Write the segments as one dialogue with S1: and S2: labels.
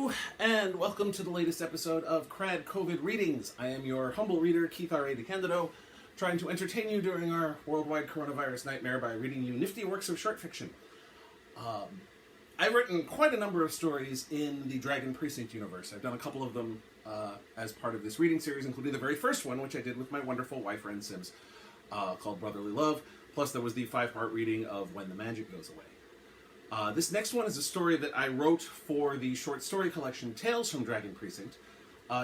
S1: Hello, and welcome to the latest episode of KRAD COVID Readings. I am your humble reader, Keith R.A. DeCandido, trying to entertain you during our worldwide coronavirus nightmare by reading you nifty works of short fiction. I've written quite a number of stories in the Dragon Precinct universe. I've done a couple of them as part of this reading series, including the very first one, which I did with my wonderful wife, Ren Sims, called Brotherly Love. Plus, there was the 5-part reading of When the Magic Goes Away. This next one is a story that I wrote for the short story collection Tales from Dragon Precinct.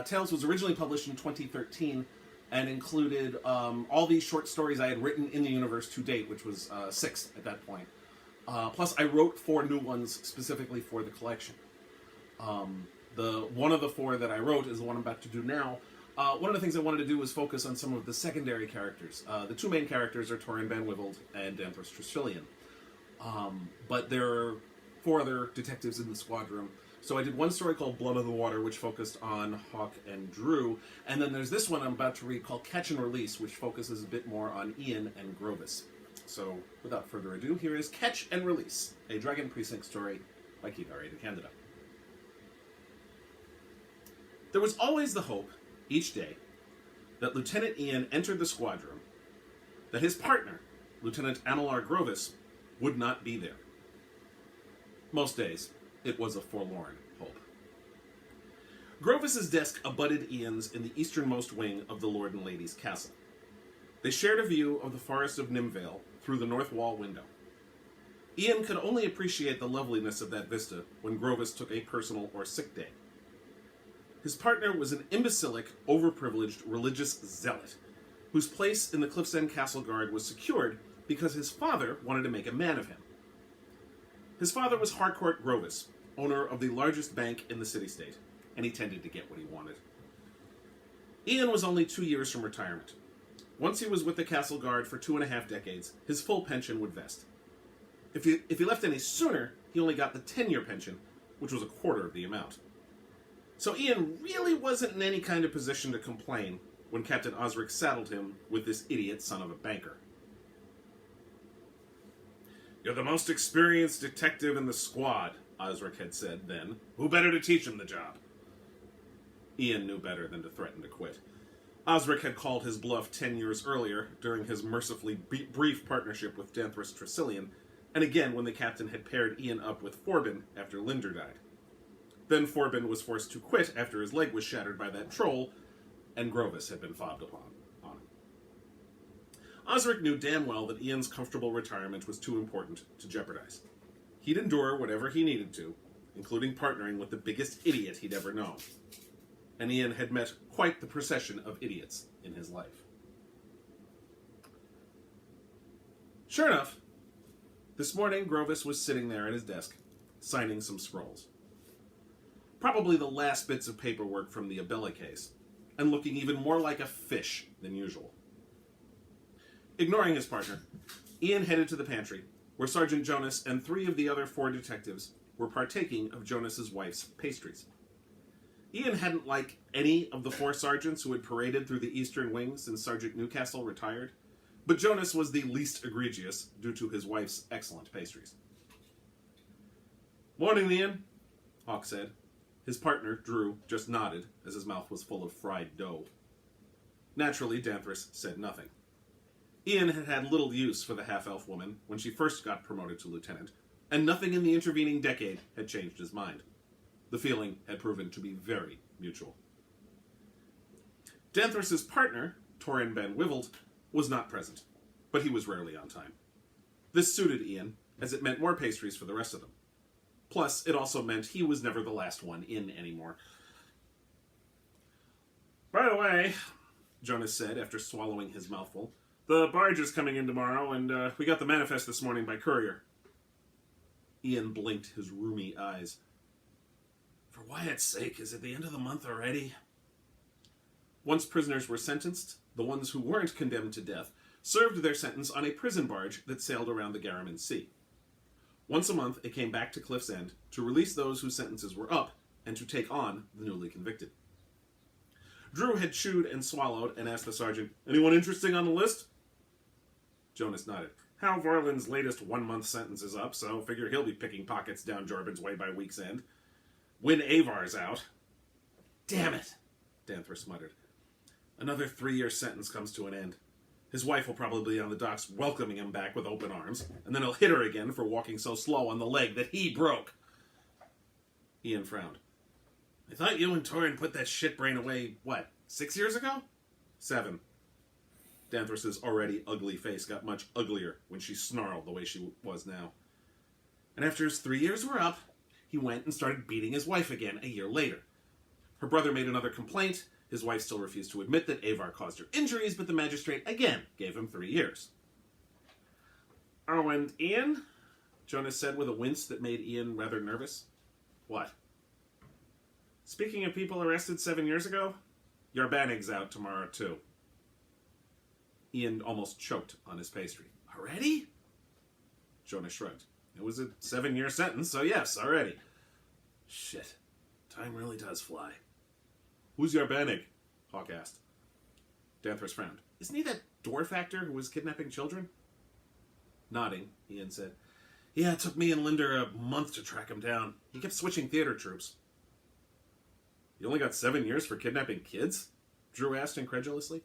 S1: Tales was originally published in 2013 and included all these short stories I had written in the universe to date, which was 6 at that point. Plus, I wrote 4 new ones specifically for the collection. One of the 4 that I wrote is the one I'm about to do now. One of the things I wanted to do was focus on some of the secondary characters. The 2 main characters are Torin Van Wieveld and Danthros Tressilian. But there are 4 other detectives in the squad room. So I did one story called Blood of the Water, which focused on Hawk and Drew. And then there's this one I'm about to read called Catch and Release, which focuses a bit more on Iaian and Grovis. So without further ado, here is Catch and Release, a Dragon Precinct story by Keith R.A. DeCandido. There was always the hope, each day, that Lieutenant Iaian entered the squad room, that his partner, Lieutenant Amalar Grovis, would not be there. Most days, it was a forlorn hope. Grovis's desk abutted Ian's in the easternmost wing of the Lord and Lady's castle. They shared a view of the forest of Nimvale through the north wall window. Iaian could only appreciate the loveliness of that vista when Grovis took a personal or sick day. His partner was an imbecilic, overprivileged religious zealot, whose place in the Cliff's End Castle Guard was secured because his father wanted to make a man of him. His father was Harcourt Grovis, owner of the largest bank in the city-state, and he tended to get what he wanted. Iaian was only 2 years from retirement. Once he was with the Castle Guard for 2.5 decades, his full pension would vest. If he left any sooner, he only got the 10-year pension, which was a quarter of the amount. So Iaian really wasn't in any kind of position to complain when Captain Osric saddled him with this idiot son of a banker. "You're the most experienced detective in the squad," Osric had said then. "Who better to teach him the job?" Iaian knew better than to threaten to quit. Osric had called his bluff 10 years earlier during his mercifully brief partnership with Danthros Tressilian, and again when the captain had paired Iaian up with Forbin after Linder died. Then Forbin was forced to quit after his leg was shattered by that troll, and Grovis had been fobbed upon him. Osric knew damn well that Ian's comfortable retirement was too important to jeopardize. He'd endure whatever he needed to, including partnering with the biggest idiot he'd ever known. And Iaian had met quite the procession of idiots in his life. Sure enough, this morning Grovis was sitting there at his desk, signing some scrolls. Probably the last bits of paperwork from the Abella case, and looking even more like a fish than usual. Ignoring his partner, Iaian headed to the pantry, where Sergeant Jonas and 3 of the other 4 detectives were partaking of Jonas's wife's pastries. Iaian hadn't liked any of the 4 sergeants who had paraded through the eastern wing since Sergeant Newcastle retired, but Jonas was the least egregious due to his wife's excellent pastries. "Morning, Iaian," Hawk said. His partner, Drew, just nodded as his mouth was full of fried dough. Naturally, Danthros said nothing. Iaian had had little use for the half-elf woman when she first got promoted to lieutenant, and nothing in the intervening decade had changed his mind. The feeling had proven to be very mutual. Danthros' partner, Torin Van Wieveld, was not present, but he was rarely on time. This suited Iaian, as it meant more pastries for the rest of them. Plus, it also meant he was never the last one in anymore. "By the way," Jonas said after swallowing his mouthful, "the barge is coming in tomorrow, and we got the manifest this morning by courier." Iaian blinked his rheumy eyes. "For Wyatt's sake, is it the end of the month already?" Once prisoners were sentenced, the ones who weren't condemned to death served their sentence on a prison barge that sailed around the Garriman Sea. Once a month, it came back to Cliff's End to release those whose sentences were up and to take on the newly convicted. Drew had chewed and swallowed and asked the sergeant, "Anyone interesting on the list?" Jonas nodded. "Hal Vorlin's latest 1-month sentence is up, so figure he'll be picking pockets down Jorban's way by week's end." When Avar's out. Damn it, Danthris muttered. Another 3-year sentence comes to an end. His wife will probably be on the docks welcoming him back with open arms, and then he'll hit her again for walking so slow on the leg that he broke. Ian frowned. I thought you and Torin put that shit brain away, 6 years ago? 7. Danthris's already ugly face got much uglier when she snarled the way she was now. And after his 3 years were up, he went and started beating his wife again a year later. Her brother made another complaint. His wife still refused to admit that Avar caused her injuries, but the magistrate again gave him 3 years. Oh, and Ian? Jonas said with a wince that made Ian rather nervous. What? Speaking of people arrested 7 years ago, your Bannig's out tomorrow, too. Ian almost choked on his pastry. Already? Jonas shrugged. It was a 7-year sentence, so yes, already. Shit. Time really does fly. Who's your Bannig? Hawk asked. Danthris frowned. Isn't he that dwarf actor who was kidnapping children? Nodding, Ian said. Yeah, it took me and Linder a month to track him down. He kept switching theater troupes. You only got 7 years for kidnapping kids? Drew asked incredulously.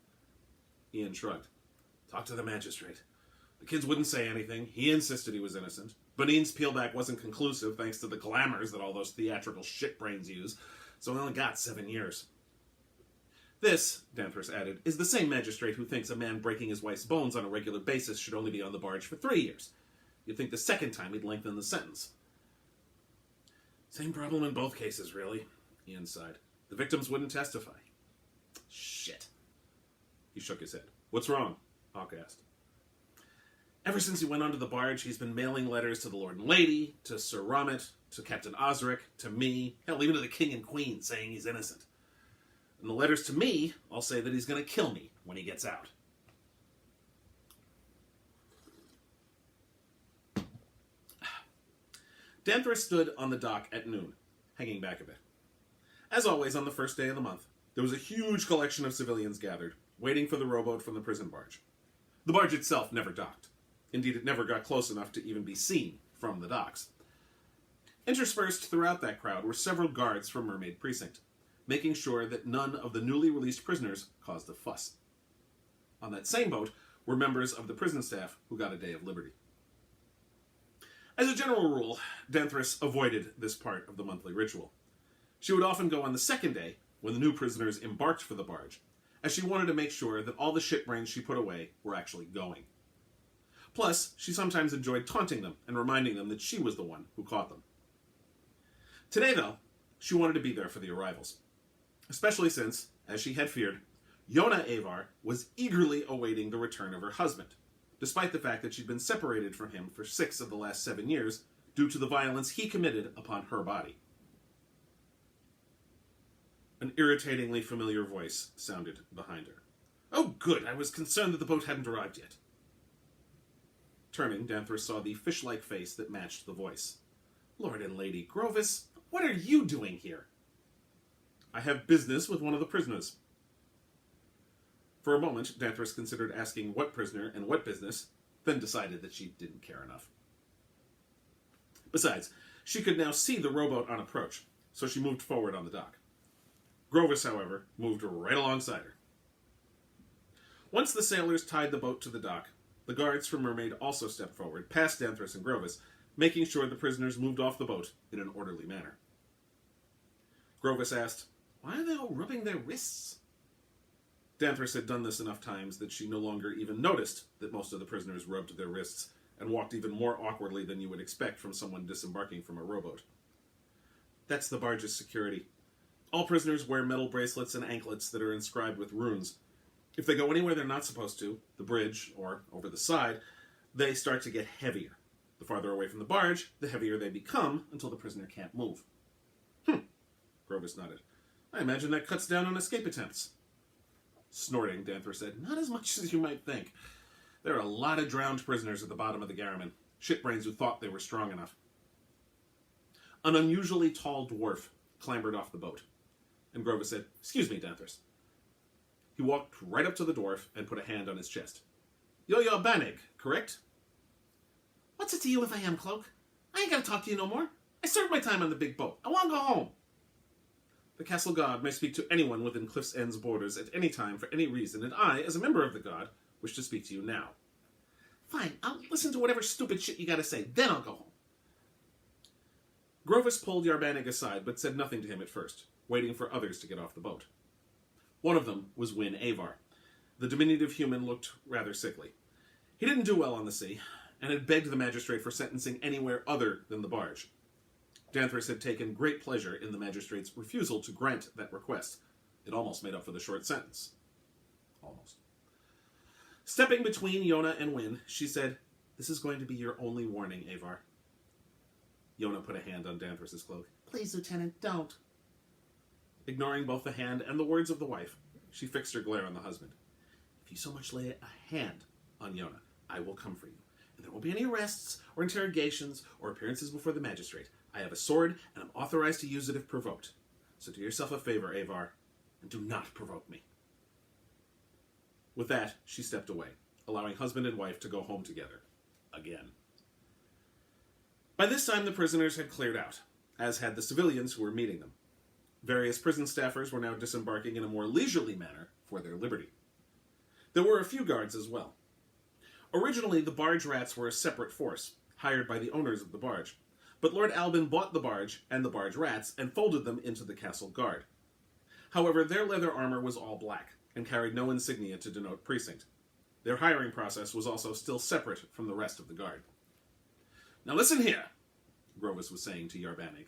S1: Ian shrugged. Talk to the magistrate. The kids wouldn't say anything. He insisted he was innocent. Benin's peelback wasn't conclusive thanks to the glamours that all those theatrical shitbrains use, so I only got 7 years. This, Danthris added, is the same magistrate who thinks a man breaking his wife's bones on a regular basis should only be on the barge for 3 years. You'd think the second time he'd lengthen the sentence. Same problem in both cases, really, Ian sighed. The victims wouldn't testify. Shit. He shook his head. What's wrong? Hawk asked. Ever since he went onto the barge, he's been mailing letters to the Lord and Lady, to Sir Romit, to Captain Osric, to me, hell, even to the King and Queen, saying he's innocent. And the letters to me all say that he's going to kill me when he gets out. Danthris stood on the dock at noon, hanging back a bit. As always, on the first day of the month, there was a huge collection of civilians gathered, waiting for the rowboat from the prison barge. The barge itself never docked. Indeed, it never got close enough to even be seen from the docks. Interspersed throughout that crowd were several guards from Mermaid Precinct, making sure that none of the newly released prisoners caused a fuss. On that same boat were members of the prison staff who got a day of liberty. As a general rule, Danthris avoided this part of the monthly ritual. She would often go on the second day, when the new prisoners embarked for the barge, as she wanted to make sure that all the shitbrains she put away were actually going. Plus, she sometimes enjoyed taunting them and reminding them that she was the one who caught them. Today, though, she wanted to be there for the arrivals. Especially since, as she had feared, Yona Avar was eagerly awaiting the return of her husband, despite the fact that she'd been separated from him for 6 of the last 7 years due to the violence he committed upon her body. An irritatingly familiar voice sounded behind her. Oh, good, I was concerned that the boat hadn't arrived yet. Turning, Danthris saw the fish-like face that matched the voice. Lord and Lady Grovis, what are you doing here? I have business with one of the prisoners. For a moment, Danthris considered asking what prisoner and what business, then decided that she didn't care enough. Besides, she could now see the rowboat on approach, so she moved forward on the dock. Grovis, however, moved right alongside her. Once the sailors tied the boat to the dock, the guards from Mermaid also stepped forward, past Danthris and Grovis, making sure the prisoners moved off the boat in an orderly manner. Grovis asked, Why are they all rubbing their wrists? Danthris had done this enough times that she no longer even noticed that most of the prisoners rubbed their wrists and walked even more awkwardly than you would expect from someone disembarking from a rowboat. That's the barge's security. All prisoners wear metal bracelets and anklets that are inscribed with runes. If they go anywhere they're not supposed to, the bridge, or over the side, they start to get heavier. The farther away from the barge, the heavier they become until the prisoner can't move. Grovis nodded. I imagine that cuts down on escape attempts. Snorting, Danthris said, Not as much as you might think. There are a lot of drowned prisoners at the bottom of the Garraman, shitbrains who thought they were strong enough. An unusually tall dwarf clambered off the boat, and Grovis said, Excuse me, Danthris. He walked right up to the dwarf and put a hand on his chest. You're your Bannig, correct? What's it to you if I am, Cloak? I ain't gotta talk to you no more. I served my time on the big boat. I want to go home. The castle guard may speak to anyone within Cliff's End's borders at any time for any reason, and I, as a member of the guard, wish to speak to you now. Fine, I'll listen to whatever stupid shit you gotta say, then I'll go home. Grovis pulled Yarbanig aside, but said nothing to him at first, waiting for others to get off the boat. One of them was Wyn Avar. The diminutive human looked rather sickly. He didn't do well on the sea, and had begged the magistrate for sentencing anywhere other than the barge. Danthris had taken great pleasure in the magistrate's refusal to grant that request. It almost made up for the short sentence. Almost. Stepping between Yona and Wyn, she said, "This is going to be your only warning, Avar." Yona put a hand on Danthris's cloak. "Please, Lieutenant, don't." Ignoring both the hand and the words of the wife, she fixed her glare on the husband. "If you so much lay a hand on Yona, I will come for you. And there won't be any arrests or interrogations or appearances before the magistrate. I have a sword, and I'm authorized to use it if provoked. So do yourself a favor, Avar, and do not provoke me." With that, she stepped away, allowing husband and wife to go home together. Again. By this time, the prisoners had cleared out, as had the civilians who were meeting them. Various prison staffers were now disembarking in a more leisurely manner for their liberty. There were a few guards as well. Originally, the barge rats were a separate force, hired by the owners of the barge, but Lord Albin bought the barge and the barge rats and folded them into the castle guard. However, their leather armor was all black, and carried no insignia to denote precinct. Their hiring process was also still separate from the rest of the guard. "Now listen here," Grovis was saying to Yarbanig.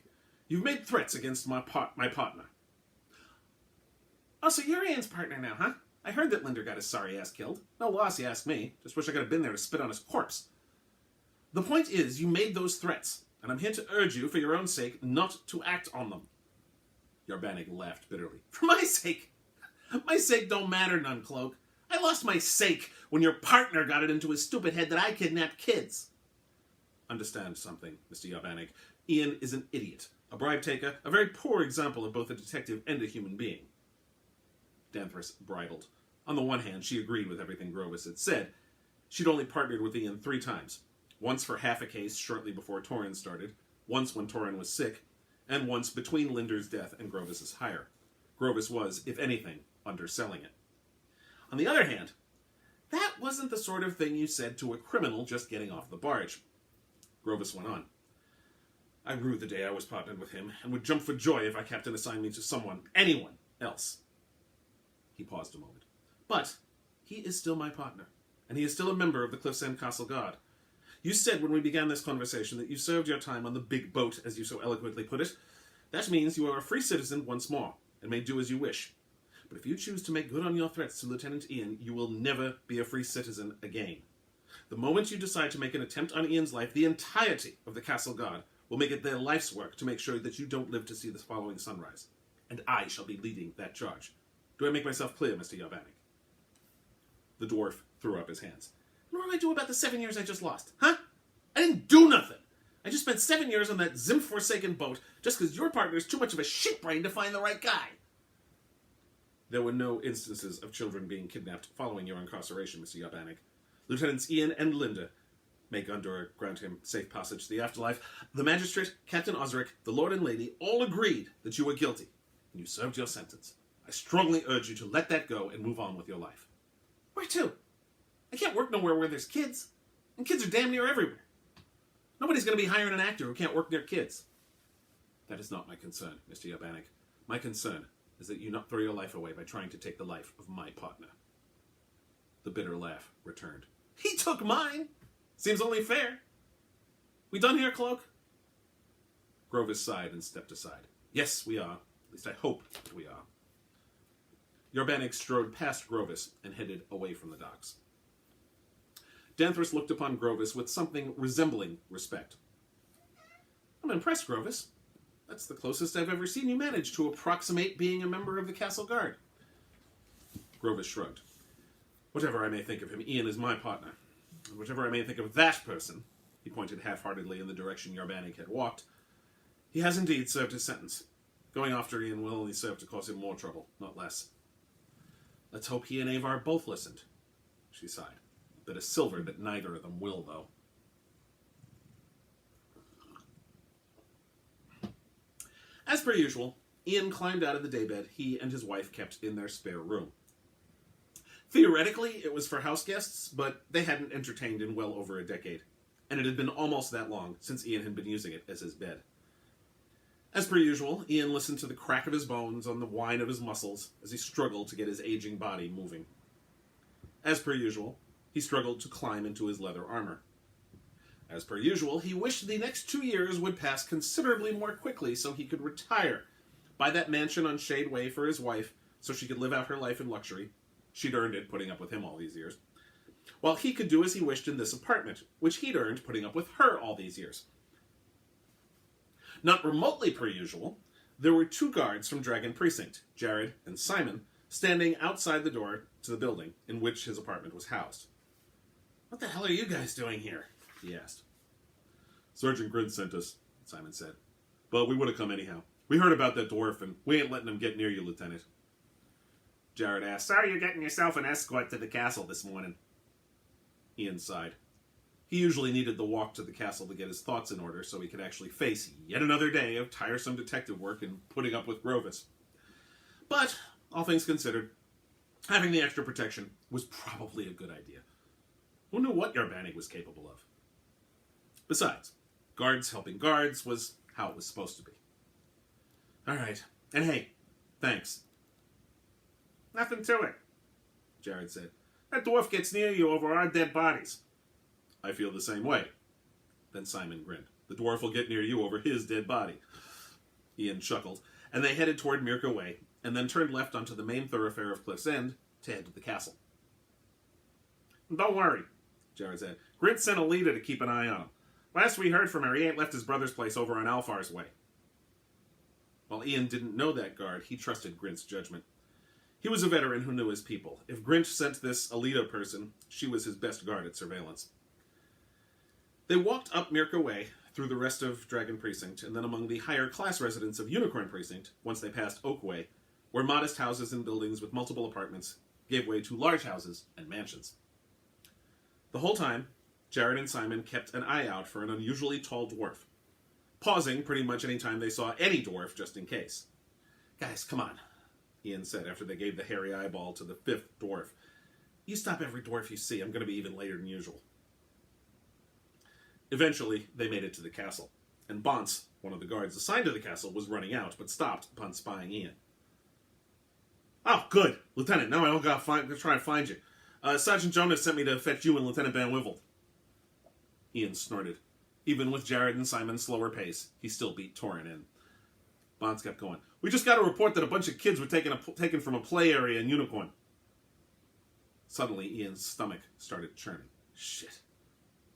S1: "You've made threats against my partner." "Oh, so you're Ian's partner now, huh? I heard that Linder got his sorry ass killed. No loss, you ask me. Just wish I could have been there to spit on his corpse. The point is, you made those threats, and I'm here to urge you, for your own sake, not to act on them." Yarbanig laughed bitterly. "For my sake? My sake don't matter none, Cloak. I lost my sake when your partner got it into his stupid head that I kidnapped kids." "Understand something, Mr. Yarbanig. Ian is an idiot, a bribe taker, a very poor example of both a detective and a human being." Danthris bridled. On the one hand, she agreed with everything Grovis had said. She'd only partnered with Ian 3 times. Once for half a case shortly before Torrin started, once when Torrin was sick, and once between Linder's death and Grovis's hire. Grovis was, if anything, underselling it. On the other hand, that wasn't the sort of thing you said to a criminal just getting off the barge. Grovis went on. "I rue the day I was partnered with him, and would jump for joy if our captain assigned me to anyone else." He paused a moment. "But he is still my partner, and he is still a member of the Cliff's End Castle Guard. You said when we began this conversation that you served your time on the big boat, as you so eloquently put it. That means you are a free citizen once more, and may do as you wish. But if you choose to make good on your threats to Lieutenant Ian, you will never be a free citizen again. The moment you decide to make an attempt on Ian's life, the entirety of the Castle Guard will make it their life's work to make sure that you don't live to see the following sunrise. And I shall be leading that charge. Do I make myself clear, Mr. Yarbanig?" The dwarf threw up his hands. "What do I do about the 7 years I just lost, huh? I didn't do nothing. I just spent 7 years on that Zim-forsaken boat just because your partner's too much of a shitbrain to find the right guy." "There were no instances of children being kidnapped following your incarceration, Mr. Yarbanig. Lieutenants Ian and Linda may Gondor grant him safe passage to the afterlife. The magistrate, Captain Osric, the Lord and Lady, all agreed that you were guilty, and you served your sentence. I strongly urge you to let that go and move on with your life." "Where to? I can't work nowhere where there's kids. And kids are damn near everywhere. Nobody's going to be hiring an actor who can't work near kids." "That is not my concern, Mr. Yarbanig. My concern is that you not throw your life away by trying to take the life of my partner." The bitter laugh returned. "He took mine. Seems only fair. We done here, Cloak?" Grovis sighed and stepped aside. "Yes, we are. At least I hope that we are." Yarbanig strode past Grovis and headed away from the docks. Danthris looked upon Grovis with something resembling respect. "I'm impressed, Grovis. That's the closest I've ever seen you manage to approximate being a member of the Castle Guard." Grovis shrugged. "Whatever I may think of him, Ian is my partner. And whatever I may think of that person," he pointed half-heartedly in the direction Yarbanig had walked, "he has indeed served his sentence. Going after Ian will only serve to cause him more trouble, not less. Let's hope he and Avar both listened." She sighed. "A bit of silver that neither of them will, though." As per usual, Ian climbed out of the daybed he and his wife kept in their spare room. Theoretically, it was for house guests, but they hadn't entertained in well over a decade, and it had been almost that long since Ian had been using it as his bed. As per usual, Ian listened to the crack of his bones on the whine of his muscles as he struggled to get his aging body moving. As per usual, he struggled to climb into his leather armor. As per usual, he wished the next 2 years would pass considerably more quickly so he could retire, buy that mansion on Shade Way for his wife so she could live out her life in luxury. She'd earned it putting up with him all these years. While he could do as he wished in this apartment, which he'd earned putting up with her all these years. Not remotely per usual, there were 2 guards from Dragon Precinct, Jared and Simon, standing outside the door to the building in which his apartment was housed. "What the hell are you guys doing here?" he asked. "Sergeant Grint sent us," Simon said. "But we would have come anyhow. We heard about that dwarf, and we ain't letting him get near you, Lieutenant." Jared asked, "So you're getting yourself an escort to the castle this morning?" Ian sighed. He usually needed the walk to the castle to get his thoughts in order so he could actually face yet another day of tiresome detective work and putting up with Grovis. But, all things considered, having the extra protection was probably a good idea. Who knew what Yarbanic was capable of? Besides, guards helping guards was how it was supposed to be. "All right. And hey, thanks." "Nothing to it," Jared said. "That dwarf gets near you over our dead bodies." "I feel the same way." Then Simon grinned. "The dwarf will get near you over his dead body." Ian chuckled, and they headed toward Mirka Way, and then turned left onto the main thoroughfare of Cliff's End to head to the castle. "Don't worry," Jared said. "Grint sent a leader to keep an eye on him. Last we heard from her, he ain't left his brother's place over on Alfar's Way." While Ian didn't know that guard, he trusted Grint's judgment. He was a veteran who knew his people. If Grint sent this Alita person, she was his best guard at surveillance. They walked up Mirka Way, through the rest of Dragon Precinct, and then among the higher-class residents of Unicorn Precinct, once they passed Oak Way, where modest houses and buildings with multiple apartments gave way to large houses and mansions. The whole time, Jared and Simon kept an eye out for an unusually tall dwarf, pausing pretty much any time they saw any dwarf just in case. "Guys, come on," Ian said after they gave the hairy eyeball to the 5th dwarf. "You stop every dwarf you see. I'm going to be even later than usual." Eventually, they made it to the castle, and Bonce, one of the guards assigned to the castle, was running out, but stopped upon spying Ian. "Oh, good, Lieutenant. Now I don't got to try and find you. Sergeant Jonas sent me to fetch you and Lieutenant Van Wivel." Ian snorted. Even with Jared and Simon's slower pace, he still beat Torin in. Bonce kept going. "We just got a report that a bunch of kids were taken from a play area in Unicorn." Suddenly, Ian's stomach started churning. Shit.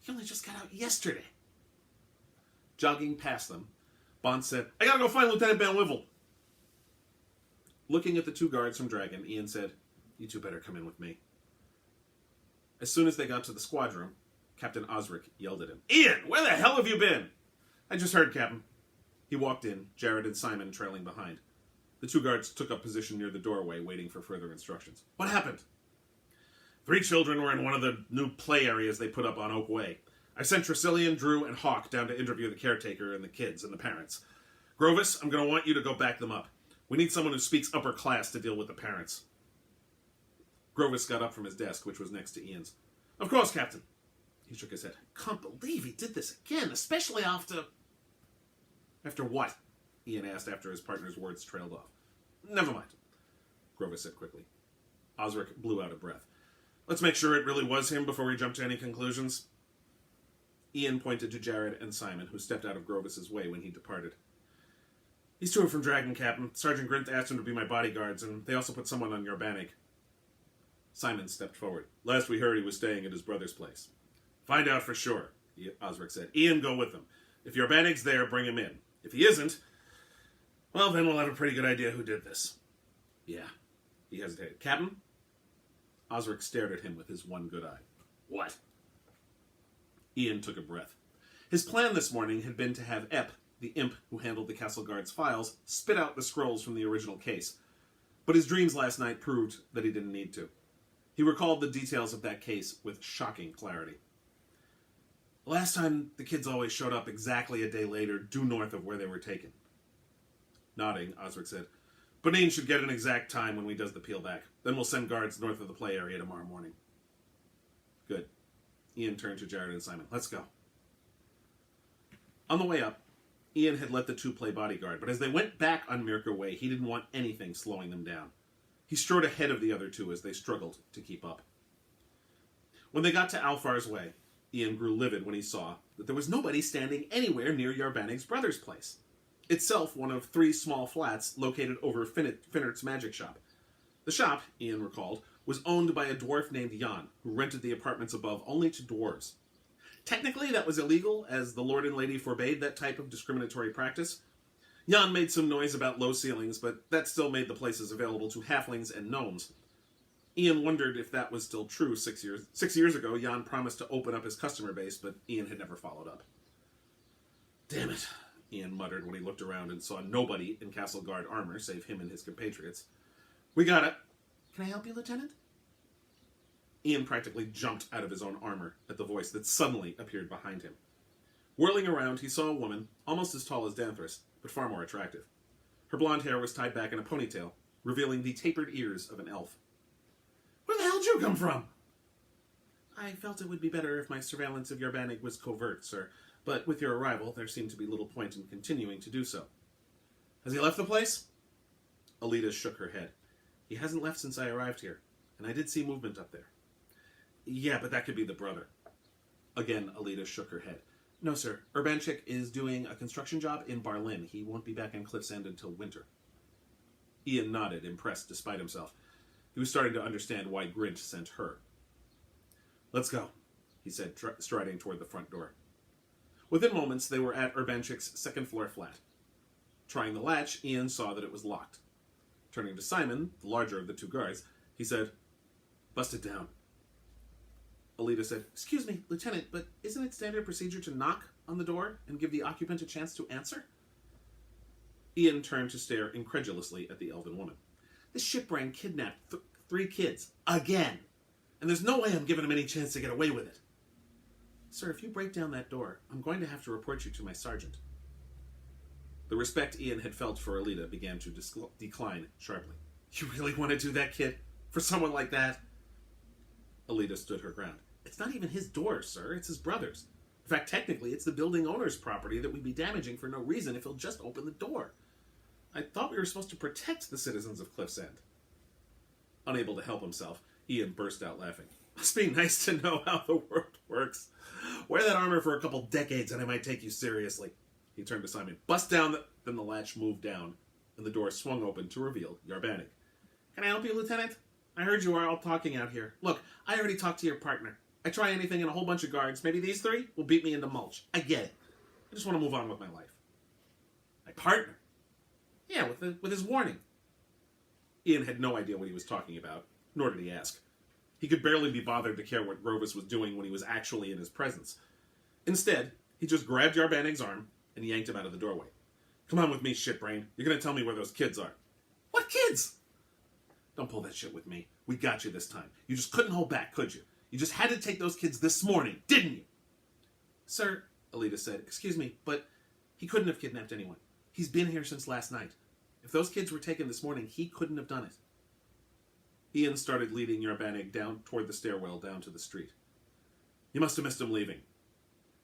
S1: He only just got out yesterday. Jogging past them, Bonce said, "I gotta go find Lieutenant Van Wivel." Looking at the 2 guards from Dragon, Ian said, "You 2 better come in with me." As soon as they got to the squad room, Captain Osric yelled at him, "Ian, where the hell have you been?" "I just heard, Captain." He walked in, Jared and Simon trailing behind. The 2 guards took up position near the doorway, waiting for further instructions. "What happened?" 3 children were in one of the new play areas they put up on Oak Way. I sent Tresillian, Drew, and Hawk down to interview the caretaker and the kids and the parents. Grovis, I'm going to want you to go back them up. We need someone who speaks upper class to deal with the parents." Grovis got up from his desk, which was next to Ian's. "Of course, Captain." He shook his head. "I can't believe he did this again, especially after..." "After what?" Ian asked after his partner's words trailed off. "Never mind," Grovis said quickly. Osric blew out a breath. "Let's make sure it really was him before we jump to any conclusions." Ian pointed to Jared and Simon, who stepped out of Grovis's way when he departed. "These 2 are from Dragon, Captain. Sergeant Grint asked them to be my bodyguards, and they also put someone on Yarbanic." Simon stepped forward. "Last we heard, he was staying at his brother's place." "Find out for sure," Osric said. "Ian, go with them. If Yarbanic's there, bring him in. If he isn't, well, then we'll have a pretty good idea who did this." "Yeah." He hesitated. "Captain?" Osric stared at him with his one good eye. "What?" Ian took a breath. His plan this morning had been to have Epp, the imp who handled the castle guard's files, spit out the scrolls from the original case. But his dreams last night proved that he didn't need to. He recalled the details of that case with shocking clarity. Last time, the kids always showed up exactly a day later, due north of where they were taken. Nodding, Osric said, Bonine should get an exact time when we does the peel back. Then we'll send guards north of the play area tomorrow morning. Good. Ian turned to Jared and Simon. Let's go. On the way up, Ian had let the two play bodyguard, but as they went back on Mirka Way, he didn't want anything slowing them down. He strode ahead of the other two as they struggled to keep up. When they got to Alfar's Way, Ian grew livid when he saw that there was nobody standing anywhere near Yarbanig's brother's place. Itself one of 3 small flats located over Finnert's magic shop. The shop, Ian recalled, was owned by a dwarf named Jan, who rented the apartments above only to dwarves. Technically, that was illegal, as the Lord and Lady forbade that type of discriminatory practice. Jan made some noise about low ceilings, but that still made the places available to halflings and gnomes. Ian wondered if that was still true 6 years. 6 years ago, Jan promised to open up his customer base, but Ian had never followed up. Damn it, Ian muttered when he looked around and saw nobody in Castle Guard armor save him and his compatriots. We got it. Can I help you, Lieutenant? Ian practically jumped out of his own armor at the voice that suddenly appeared behind him. Whirling around, he saw a woman, almost as tall as Danthris, but far more attractive. Her blonde hair was tied back in a ponytail, revealing the tapered ears of an elf. Where the hell did you come from? I felt it would be better if my surveillance of Yarbanig was covert, sir, but with your arrival, there seemed to be little point in continuing to do so. Has he left the place? Alita shook her head. He hasn't left since I arrived here, and I did see movement up there. Yeah, but that could be the brother. Again, Alita shook her head. No, sir. Urbanchik is doing a construction job in Barlin. He won't be back in Cliff's End until winter. Ian nodded, impressed despite himself. He was starting to understand why Grint sent her. Let's go, he said, striding toward the front door. Within moments, they were at Urbanchik's second-floor flat. Trying the latch, Ian saw that it was locked. Turning to Simon, the larger of the two guards, he said, Bust it down. Alita said, Excuse me, Lieutenant, but isn't it standard procedure to knock on the door and give the occupant a chance to answer? Ian turned to stare incredulously at the elven woman. This shipbrain kidnapped 3 kids. Again! And there's no way I'm giving him any chance to get away with it. Sir, if you break down that door, I'm going to have to report you to my sergeant. The respect Ian had felt for Alita began to decline sharply. You really want to do that, kid? For someone like that? Alita stood her ground. It's not even his door, sir. It's his brother's. In fact, technically, it's the building owner's property that we'd be damaging for no reason if he'll just open the door. I thought we were supposed to protect the citizens of Cliff's End. Unable to help himself, Ian burst out laughing. Must be nice to know how the world works. Wear that armor for a couple decades and I might take you seriously. He turned to Simon. Bust down Then the latch moved down, and the door swung open to reveal Yarbanig. Can I help you, Lieutenant? I heard you were all talking out here. Look, I already talked to your partner. I try anything and a whole bunch of guards. Maybe these 3 will beat me into mulch. I get it. I just want to move on with my life. My partner? Yeah, with his warning. Ian had no idea what he was talking about, nor did he ask. He could barely be bothered to care what Grovis was doing when he was actually in his presence. Instead, he just grabbed Yarbanig's arm and yanked him out of the doorway. Come on with me, shitbrain. You're going to tell me where those kids are. What kids? Don't pull that shit with me. We got you this time. You just couldn't hold back, could you? You just had to take those kids this morning, didn't you? Sir, Alita said, excuse me, but he couldn't have kidnapped anyone. He's been here since last night. If those kids were taken this morning, he couldn't have done it. Ian started leading Yarbanig down toward the stairwell down to the street. You must have missed him leaving.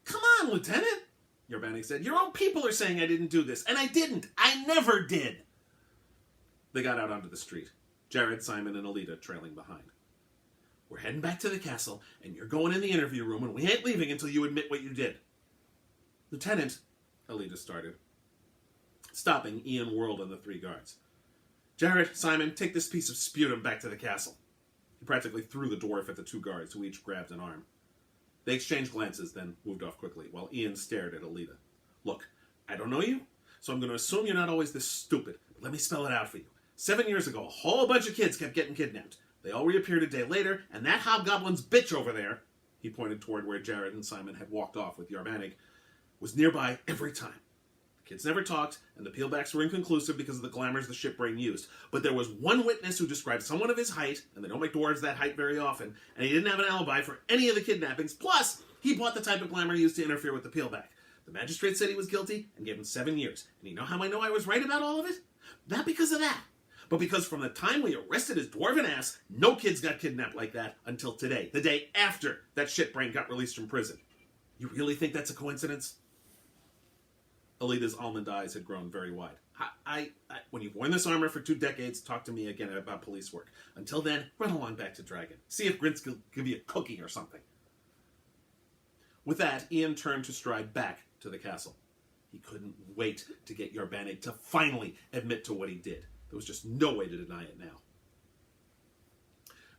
S1: Come on, Lieutenant, Yarbanig said. Your own people are saying I didn't do this, and I didn't. I never did. They got out onto the street, Jared, Simon, and Alita trailing behind. We're heading back to the castle, and you're going in the interview room, and we ain't leaving until you admit what you did. Lieutenant, Alita started. Stopping, Ian whirled on the 3 guards. Jared, Simon, take this piece of sputum back to the castle. He practically threw the dwarf at the 2 guards, who each grabbed an arm. They exchanged glances, then moved off quickly, while Ian stared at Alita. Look, I don't know you, so I'm going to assume you're not always this stupid, but let me spell it out for you. 7 years ago, a whole bunch of kids kept getting kidnapped. They all reappeared a day later, and that hobgoblin's bitch over there, he pointed toward where Jared and Simon had walked off with Yarbanig, was nearby every time. The kids never talked, and the peelbacks were inconclusive because of the glamours the shipbrain used. But there was one witness who described someone of his height, and they don't make dwarves that height very often, and he didn't have an alibi for any of the kidnappings, plus he bought the type of glamour used to interfere with the peelback. The magistrate said he was guilty and gave him 7 years. And you know how I know I was right about all of it? Not because of that, but because from the time we arrested his dwarven ass, no kids got kidnapped like that until today, the day after that shitbrain got released from prison. You really think that's a coincidence? Alita's almond eyes had grown very wide. When you've worn this armor for 2 decades, talk to me again about police work. Until then, run along back to Dragon. See if Grinch will give you a cookie or something. With that, Ian turned to stride back to the castle. He couldn't wait to get Yarbanig to finally admit to what he did. There was just no way to deny it now.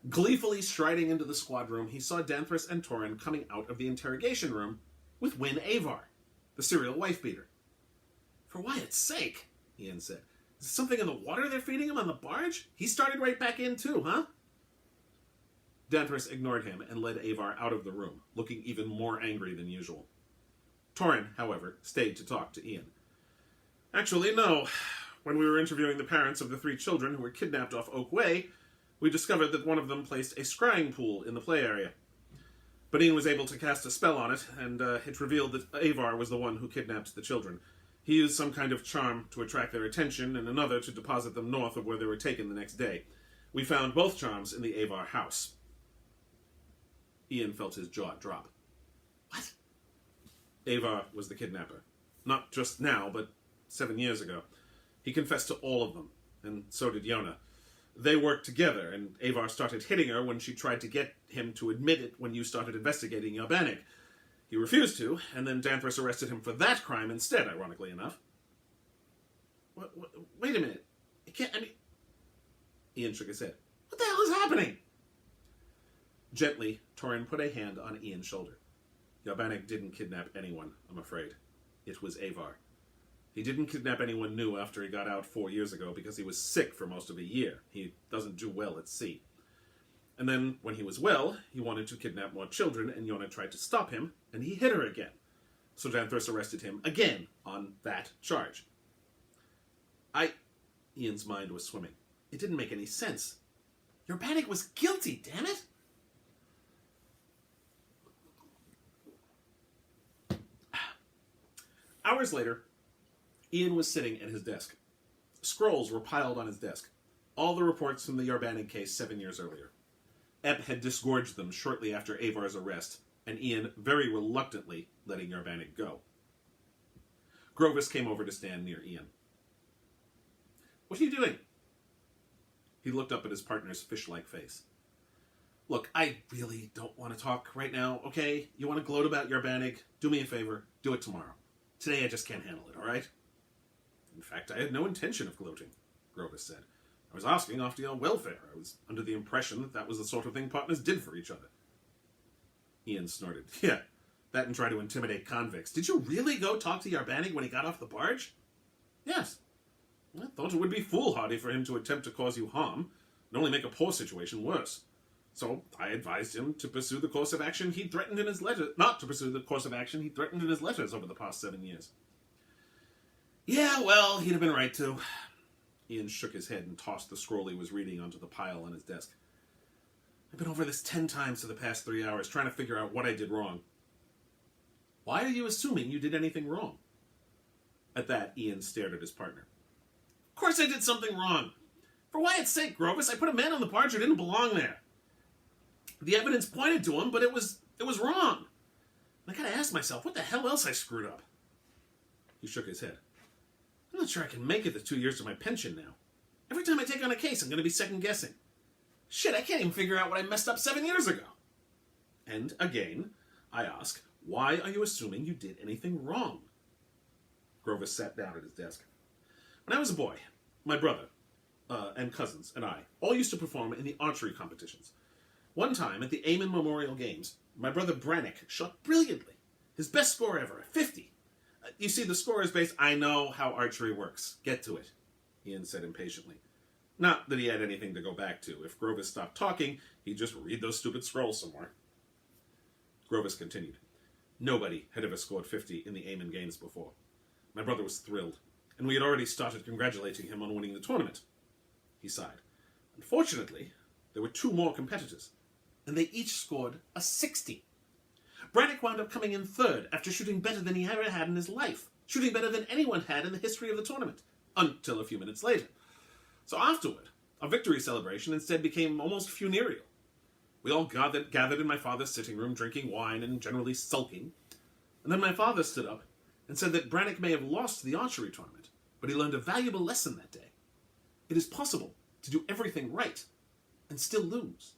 S1: Gleefully striding into the squad room, he saw Danthras and Torin coming out of the interrogation room with Wyn Avar, the serial wife-beater. For Wyatt's sake, Ian said. Is there something in the water they're feeding him on the barge? He started right back in too, huh? Danthras ignored him and led Avar out of the room, looking even more angry than usual. Torin, however, stayed to talk to Ian. Actually, no. When we were interviewing the parents of the 3 children who were kidnapped off Oak Way, we discovered that one of them placed a scrying pool in the play area. But Ian was able to cast a spell on it, and it revealed that Avar was the one who kidnapped the children. He used some kind of charm to attract their attention, and another to deposit them north of where they were taken the next day. We found both charms in the Avar house. Ian felt his jaw drop. What? Avar was the kidnapper. Not just now, but 7 years ago. He confessed to all of them, and so did Yona. They worked together, and Avar started hitting her when she tried to get him to admit it when you started investigating Yarbanig. He refused to, and then Danthras arrested him for that crime instead, ironically enough. Wait a minute. Ian shook his head. What the hell is happening? Gently, Torin put a hand on Ian's shoulder. Yarbanig didn't kidnap anyone, I'm afraid. It was Avar. He didn't kidnap anyone new after he got out 4 years ago because he was sick for most of a year. He doesn't do well at sea. And then, when he was well, he wanted to kidnap more children, and Yona tried to stop him, and he hit her again. So Danthras arrested him again on that charge. Ian's mind was swimming. It didn't make any sense. Yarbanig was guilty, damn it! Hours later, Ian was sitting at his desk. Scrolls were piled on his desk. All the reports from the Yarbanig case 7 years earlier. Epp had disgorged them shortly after Avar's arrest, and Ian very reluctantly letting Yarbanig go. Grovis came over to stand near Ian. What are you doing? He looked up at his partner's fish-like face. Look, I really don't want to talk right now, okay? You want to gloat about Yarbanig? Do me a favor. Do it tomorrow. Today I just can't handle it, all right? In fact, I had no intention of gloating, Grovis said. I was asking after your welfare. I was under the impression that that was the sort of thing partners did for each other. Ian snorted. Yeah, that and try to intimidate convicts. Did you really go talk to Yarbanig when he got off the barge? Yes. I thought it would be foolhardy for him to attempt to cause you harm and only make a poor situation worse. So I advised him to pursue the course of action he threatened in his letters, not to pursue the course of action he threatened in his letters over the past 7 years. Yeah, well, he'd have been right to. Ian shook his head and tossed the scroll he was reading onto the pile on his desk. I've been over this 10 times for the past 3 hours, trying to figure out what I did wrong. Why are you assuming you did anything wrong? At that, Ian stared at his partner. Of course I did something wrong. For Wyatt's sake, Grovis, I put a man on the barge who didn't belong there. The evidence pointed to him, but it was wrong. I gotta ask myself, what the hell else I screwed up? He shook his head. I'm not sure I can make it the 2 years to my pension now. Every time I take on a case, I'm going to be second-guessing. Shit, I can't even figure out what I messed up 7 years ago. And, again, I ask, why are you assuming you did anything wrong? Grovis sat down at his desk. When I was a boy, my brother and cousins and I all used to perform in the archery competitions. One time, at the Eamon Memorial Games, my brother Brannick shot brilliantly. His best score ever, a 50. You see, the score is based... I know how archery works. Get to it, Ian said impatiently. Not that he had anything to go back to. If Grovis stopped talking, he'd just read those stupid scrolls somewhere. Grovis continued. Nobody had ever scored 50 in the Eamon Games before. My brother was thrilled, and we had already started congratulating him on winning the tournament. He sighed. Unfortunately, there were 2 more competitors, and they each scored a 60. Brannick wound up coming in third after shooting better than he ever had in his life. Shooting better than anyone had in the history of the tournament. Until a few minutes later. So afterward, our victory celebration instead became almost funereal. We all gathered in my father's sitting room, drinking wine and generally sulking. And then my father stood up and said that Brannick may have lost the archery tournament, but he learned a valuable lesson that day. It is possible to do everything right and still lose.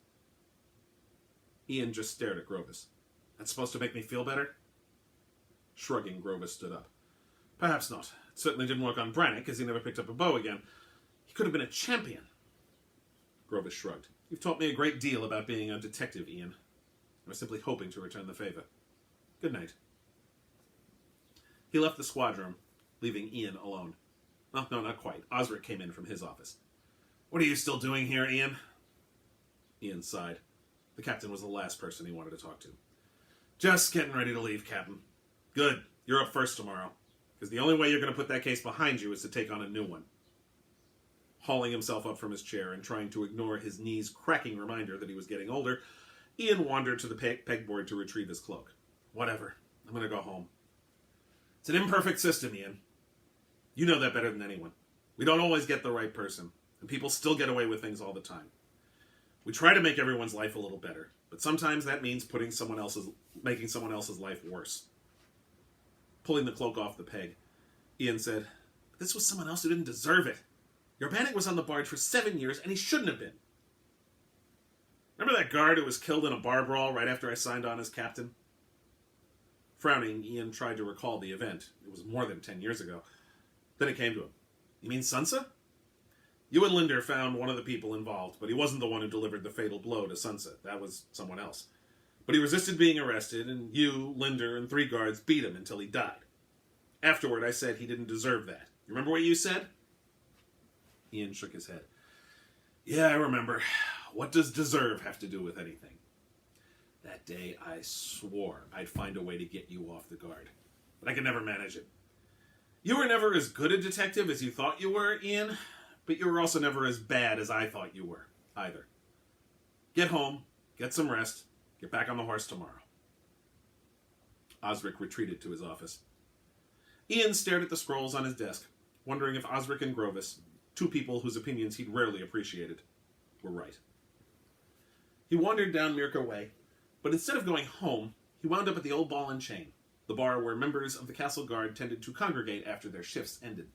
S1: Ian just stared at Grovis. That's supposed to make me feel better? Shrugging, Grovis stood up. Perhaps not. It certainly didn't work on Brannick, as he never picked up a bow again. He could have been a champion. Grovis shrugged. You've taught me a great deal about being a detective, Ian. I was simply hoping to return the favor. Good night. He left the squad room, leaving Ian alone. Oh, no, not quite. Osric came in from his office. What are you still doing here, Ian? Ian sighed. The captain was the last person he wanted to talk to. Just getting ready to leave, Captain. Good. You're up first tomorrow. Because the only way you're going to put that case behind you is to take on a new one. Hauling himself up from his chair and trying to ignore his knees' cracking reminder that he was getting older, Ian wandered to the pegboard to retrieve his cloak. Whatever. I'm going to go home. It's an imperfect system, Ian. You know that better than anyone. We don't always get the right person, and people still get away with things all the time. We try to make everyone's life a little better, but sometimes that means making someone else's life worse. Pulling the cloak off the peg, Ian said, "This was someone else who didn't deserve it. Your Brannick was on the barge for 7 years, and he shouldn't have been." Remember that guard who was killed in a bar brawl right after I signed on as captain? Frowning, Ian tried to recall the event. It was more than 10 years ago. Then it came to him. You mean Sansa? You and Linder found one of the people involved, but he wasn't the one who delivered the fatal blow to Sansa. That was someone else. But he resisted being arrested, and you, Linder, and 3 guards beat him until he died. Afterward, I said he didn't deserve that. You remember what you said? Ian shook his head. Yeah, I remember. What does deserve have to do with anything? That day, I swore I'd find a way to get you off the guard. But I could never manage it. You were never as good a detective as you thought you were, Ian, but you were also never as bad as I thought you were, either. Get home, get some rest, get back on the horse tomorrow. Osric retreated to his office. Ian stared at the scrolls on his desk, wondering if Osric and Grovis, 2 people whose opinions he'd rarely appreciated, were right. He wandered down Mirka Way, but instead of going home, he wound up at the Old Ball and Chain, the bar where members of the castle guard tended to congregate after their shifts ended.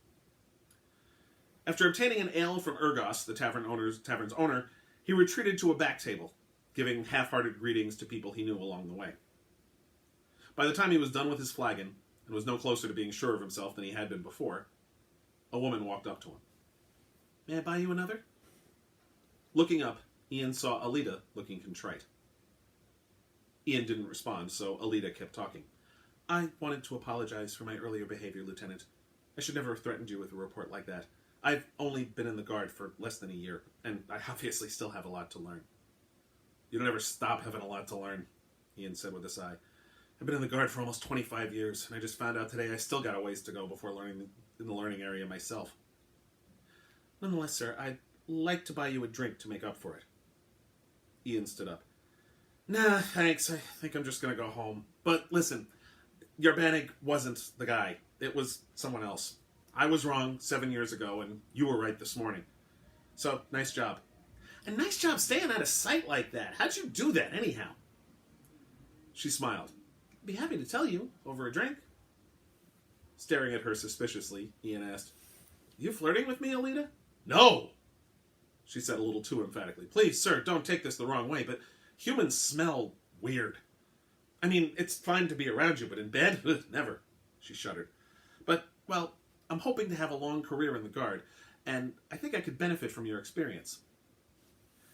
S1: After obtaining an ale from Urgos, the tavern's owner, he retreated to a back table, giving half-hearted greetings to people he knew along the way. By the time he was done with his flagon, and was no closer to being sure of himself than he had been before, a woman walked up to him. May I buy you another? Looking up, Ian saw Alida looking contrite. Ian didn't respond, so Alida kept talking. I wanted to apologize for my earlier behavior, Lieutenant. I should never have threatened you with a report like that. I've only been in the Guard for less than a year, and I obviously still have a lot to learn. You don't ever stop having a lot to learn, Ian said with a sigh. I've been in the Guard for almost 25 years, and I just found out today I still got a ways to go before learning in the learning area myself. Nonetheless, sir, I'd like to buy you a drink to make up for it. Ian stood up. Nah, thanks. I think I'm just going to go home. But listen, your Brannick wasn't the guy. It was someone else. I was wrong 7 years ago, and you were right this morning. So, nice job. And nice job staying out of sight like that. How'd you do that, anyhow? She smiled. I'd be happy to tell you, over a drink. Staring at her suspiciously, Ian asked, You flirting with me, Alida? No! She said a little too emphatically. Please, sir, don't take this the wrong way, but humans smell weird. I mean, it's fine to be around you, but in bed? Ugh, never. She shuddered. But, well, I'm hoping to have a long career in the Guard, and I think I could benefit from your experience.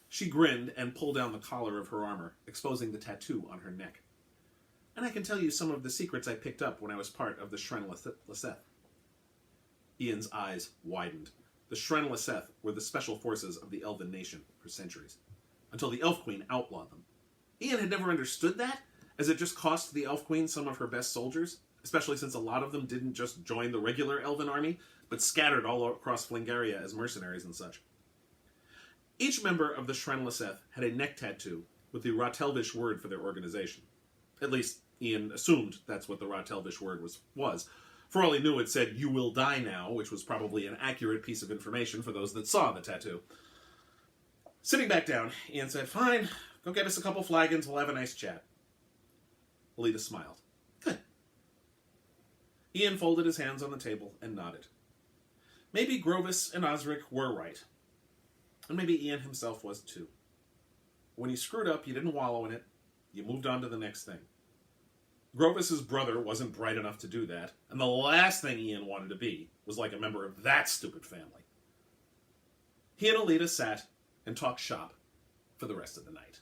S1: She grinned and pulled down the collar of her armor, exposing the tattoo on her neck. And I can tell you some of the secrets I picked up when I was part of the Shren Lyseth. Ian's eyes widened. The Shren Lyseth were the special forces of the Elven nation for centuries, until the Elf Queen outlawed them. Ian had never understood that, as it just cost the Elf Queen some of her best soldiers, especially since a lot of them didn't just join the regular Elven army, but scattered all across Flingaria as mercenaries and such. Each member of the Shren Lyseth had a neck tattoo with the Ratelvish word for their organization. At least, Ian assumed that's what the Ratelvish word was. For all he knew, it said, "You will die now," which was probably an accurate piece of information for those that saw the tattoo. Sitting back down, Ian said, "Fine, go get us a couple flagons, we'll have a nice chat." Alita smiled. "Good." Ian folded his hands on the table and nodded. Maybe Grovis and Osric were right. And maybe Ian himself was too. When you screwed up, you didn't wallow in it. You moved on to the next thing. Grovis's brother wasn't bright enough to do that, and the last thing Ian wanted to be was like a member of that stupid family. He and Alita sat and talked shop for the rest of the night.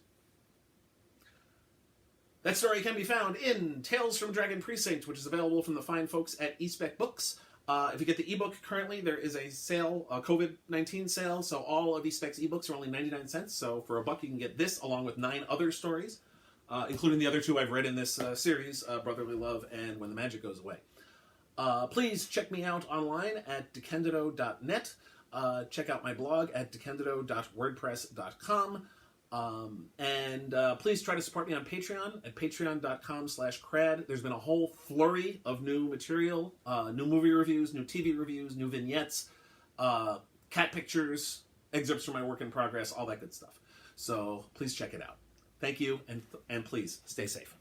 S1: That story can be found in Tales from Dragon Precinct, which is available from the fine folks at eSpec Books. If you get the ebook currently, there is a sale, a COVID-19 sale, so all of eSpec's ebooks are only 99 cents, so for $1 you can get this along with 9 other stories, including the other 2 I've read in this series, Brotherly Love and When the Magic Goes Away. Please check me out online at DeCandido.net. Check out my blog at DeCandido.wordpress.com. And please try to support me on Patreon at patreon.com/KRAD. There's been a whole flurry of new material, new movie reviews, new TV reviews, new vignettes, cat pictures, excerpts from my work in progress, all that good stuff. So please check it out. Thank you, and please stay safe.